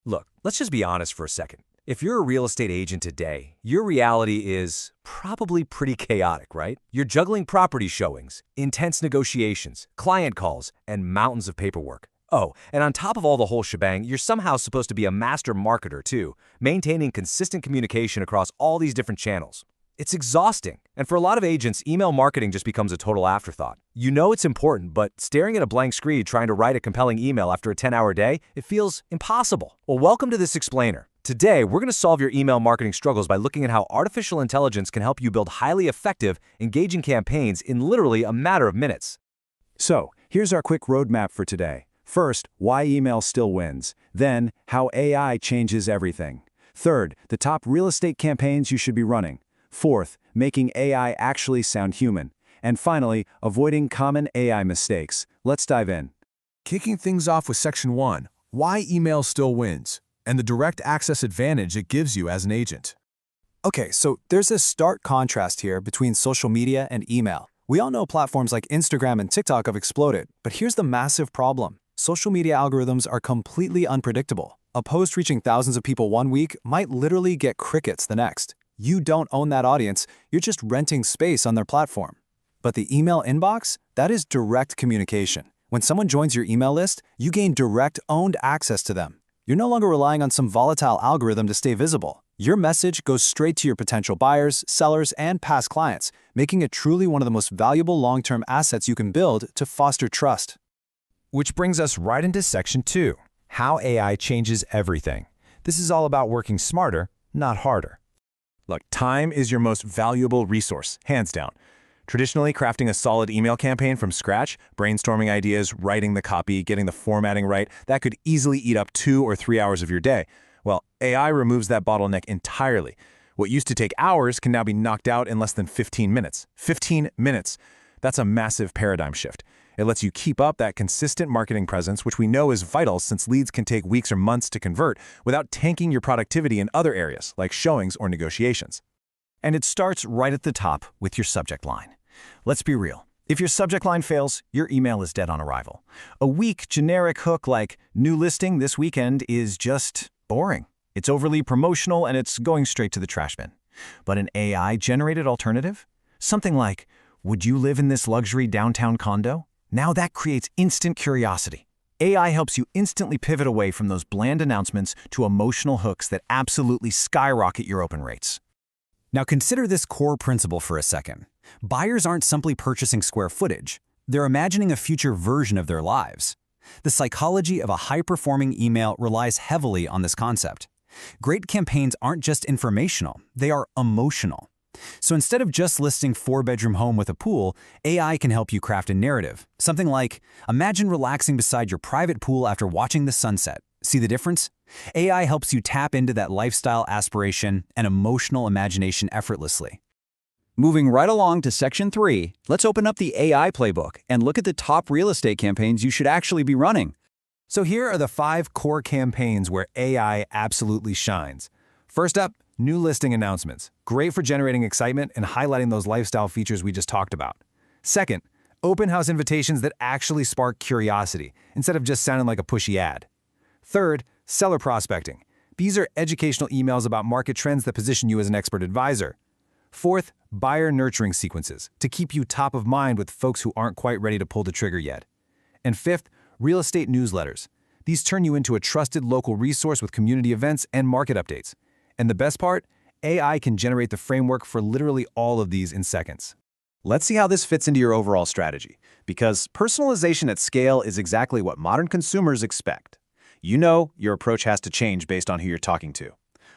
Look, let's just be honest for a second. If you're a real estate agent today, your reality is probably pretty chaotic, right? You're juggling property showings, intense negotiations, client calls, and mountains of paperwork. Oh, and on top of all the whole shebang, you're somehow supposed to be a master marketer too, maintaining consistent communication across all these different channels. It's exhausting, and for a lot of agents, email marketing just becomes a total afterthought. You know it's important, but staring at a blank screen trying to write a compelling email after a 10-hour day, it feels impossible. Well, welcome to this explainer. Today, we're going to solve your email marketing struggles by looking at how artificial intelligence can help you build highly effective, engaging campaigns in literally a matter of minutes. So, here's our quick roadmap for today. First, why email still wins. Then, how AI changes everything. Third, the top real estate campaigns you should be running. Fourth, making AI actually sound human. And finally, avoiding common AI mistakes. Let's dive in. Kicking things off with Section 1, why email still wins, and the direct access advantage it gives you as an agent. Okay, so there's a stark contrast here between social media and email. We all know platforms like Instagram and TikTok have exploded, but here's the massive problem. Social media algorithms are completely unpredictable. A post reaching thousands of people one week might literally get crickets the next. You don't own that audience, you're just renting space on their platform. But the email inbox, that is direct communication. When someone joins your email list, you gain direct owned access to them. You're no longer relying on some volatile algorithm to stay visible. Your message goes straight to your potential buyers, sellers, and past clients, making it truly one of the most valuable long-term assets you can build to foster trust. Which brings us right into Section 2, how AI changes everything. This is all about working smarter, not harder. Look, time is your most valuable resource, hands down. Traditionally, crafting a solid email campaign from scratch, brainstorming ideas, writing the copy, getting the formatting right, that could easily eat up 2 or 3 hours of your day. Well, AI removes that bottleneck entirely. What used to take hours can now be knocked out in less than 15 minutes. 15 minutes! That's a massive paradigm shift. It lets you keep up that consistent marketing presence, which we know is vital since leads can take weeks or months to convert, without tanking your productivity in other areas, like showings or negotiations. And it starts right at the top with your subject line. Let's be real. If your subject line fails, your email is dead on arrival. A weak, generic hook like "new listing this weekend" is just boring. It's overly promotional and it's going straight to the trash bin. But an AI-generated alternative? Something like, "Would you live in this luxury downtown condo?" Now that creates instant curiosity. AI helps you instantly pivot away from those bland announcements to emotional hooks that absolutely skyrocket your open rates. Now consider this core principle for a second. Buyers aren't simply purchasing square footage. They're imagining a future version of their lives. The psychology of a high-performing email relies heavily on this concept. Great campaigns aren't just informational, they are emotional. So instead of just listing 4-bedroom home with a pool, AI can help you craft a narrative. Something like, imagine relaxing beside your private pool after watching the sunset. See the difference? AI helps you tap into that lifestyle aspiration and emotional imagination effortlessly. Moving right along to Section 3, let's open up the AI playbook and look at the top real estate campaigns you should actually be running. So here are the 5 core campaigns where AI absolutely shines. First up, new listing announcements. Great for generating excitement and highlighting those lifestyle features we just talked about. Second, open house invitations that actually spark curiosity, instead of just sounding like a pushy ad. Third, seller prospecting. These are educational emails about market trends that position you as an expert advisor. Fourth, buyer nurturing sequences, to keep you top of mind with folks who aren't quite ready to pull the trigger yet. And fifth, real estate newsletters. These turn you into a trusted local resource with community events and market updates. And the best part? AI can generate the framework for literally all of these in seconds. Let's see how this fits into your overall strategy, because personalization at scale is exactly what modern consumers expect. You know your approach has to change based on who you're talking to.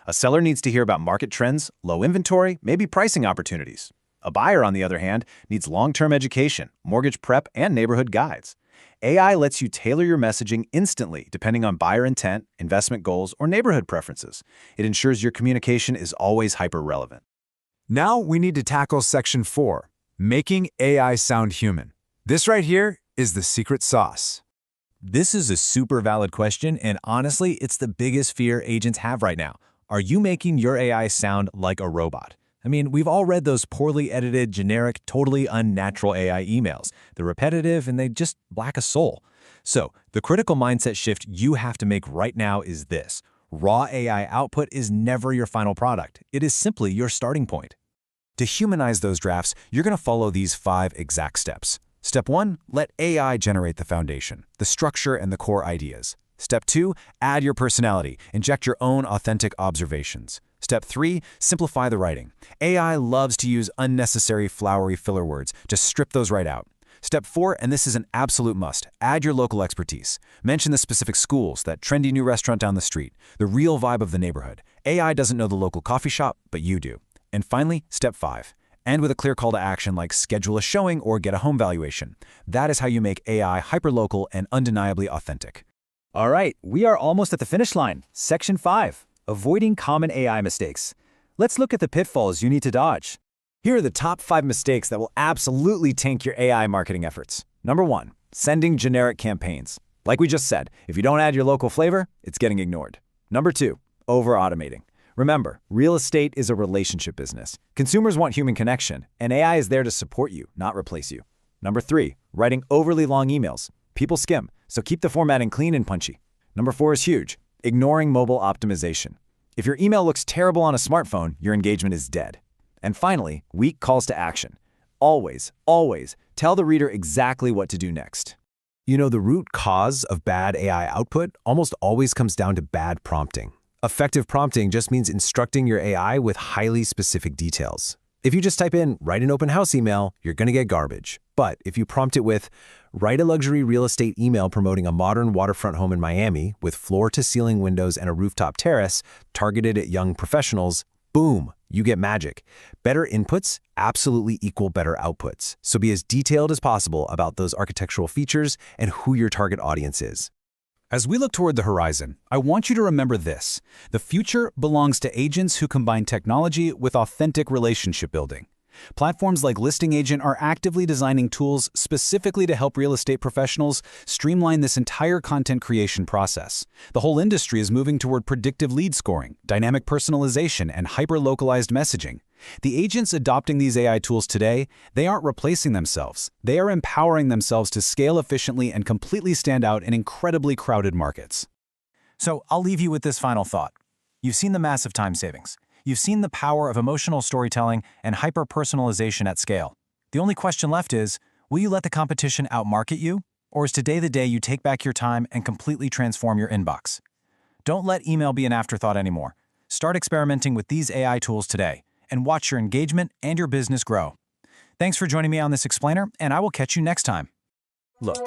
A seller needs to hear about market trends, low inventory, maybe pricing opportunities. A buyer, on the other hand, needs long-term education, mortgage prep, and neighborhood guides. AI lets you tailor your messaging instantly depending on buyer intent, investment goals, or neighborhood preferences. It ensures your communication is always hyper-relevant. Now we need to tackle Section 4, making AI sound human. This right here is the secret sauce. This is a super valid question, and honestly, it's the biggest fear agents have right now. Are you making your AI sound like a robot? I mean, we've all read those poorly edited, generic, totally unnatural AI emails. They're repetitive and they just lack a soul. So, the critical mindset shift you have to make right now is this. Raw AI output is never your final product. It is simply your starting point. To humanize those drafts, you're going to follow these 5 exact steps. Step 1, let AI generate the foundation, the structure and the core ideas. Step 2, add your personality, inject your own authentic observations. Step 3, simplify the writing. AI loves to use unnecessary flowery filler words. Just strip those right out. Step 4, and this is an absolute must, add your local expertise. Mention the specific schools, that trendy new restaurant down the street, the real vibe of the neighborhood. AI doesn't know the local coffee shop, but you do. And finally, step 5. End with a clear call to action like schedule a showing or get a home valuation. That is how you make AI hyperlocal and undeniably authentic. All right, we are almost at the finish line. Section 5, avoiding common AI mistakes. Let's look at the pitfalls you need to dodge. Here are the top 5 mistakes that will absolutely tank your AI marketing efforts. Number 1, sending generic campaigns. Like we just said, if you don't add your local flavor, it's getting ignored. Number 2, over-automating. Remember, real estate is a relationship business. Consumers want human connection, and AI is there to support you, not replace you. Number 3, writing overly long emails. People skim, so keep the formatting clean and punchy. Number 4 is huge, ignoring mobile optimization. If your email looks terrible on a smartphone, your engagement is dead. And finally, weak calls to action. Always, always tell the reader exactly what to do next. You know, the root cause of bad AI output almost always comes down to bad prompting. Effective prompting just means instructing your AI with highly specific details. If you just type in, write an open house email, you're going to get garbage. But if you prompt it with, write a luxury real estate email promoting a modern waterfront home in Miami with floor-to-ceiling windows and a rooftop terrace targeted at young professionals, boom, you get magic. Better inputs absolutely equal better outputs. So be as detailed as possible about those architectural features and who your target audience is. As we look toward the horizon, I want you to remember this. The future belongs to agents who combine technology with authentic relationship building. Platforms like Listing Agent are actively designing tools specifically to help real estate professionals streamline this entire content creation process. The whole industry is moving toward predictive lead scoring, dynamic personalization, and hyper-localized messaging. The agents adopting these AI tools today, they aren't replacing themselves. They are empowering themselves to scale efficiently and completely stand out in incredibly crowded markets. So I'll leave you with this final thought. You've seen the massive time savings. You've seen the power of emotional storytelling and hyper-personalization at scale. The only question left is, will you let the competition outmarket you? Or is today the day you take back your time and completely transform your inbox? Don't let email be an afterthought anymore. Start experimenting with these AI tools today and watch your engagement and your business grow. Thanks for joining me on this explainer, and I will catch you next time. Look.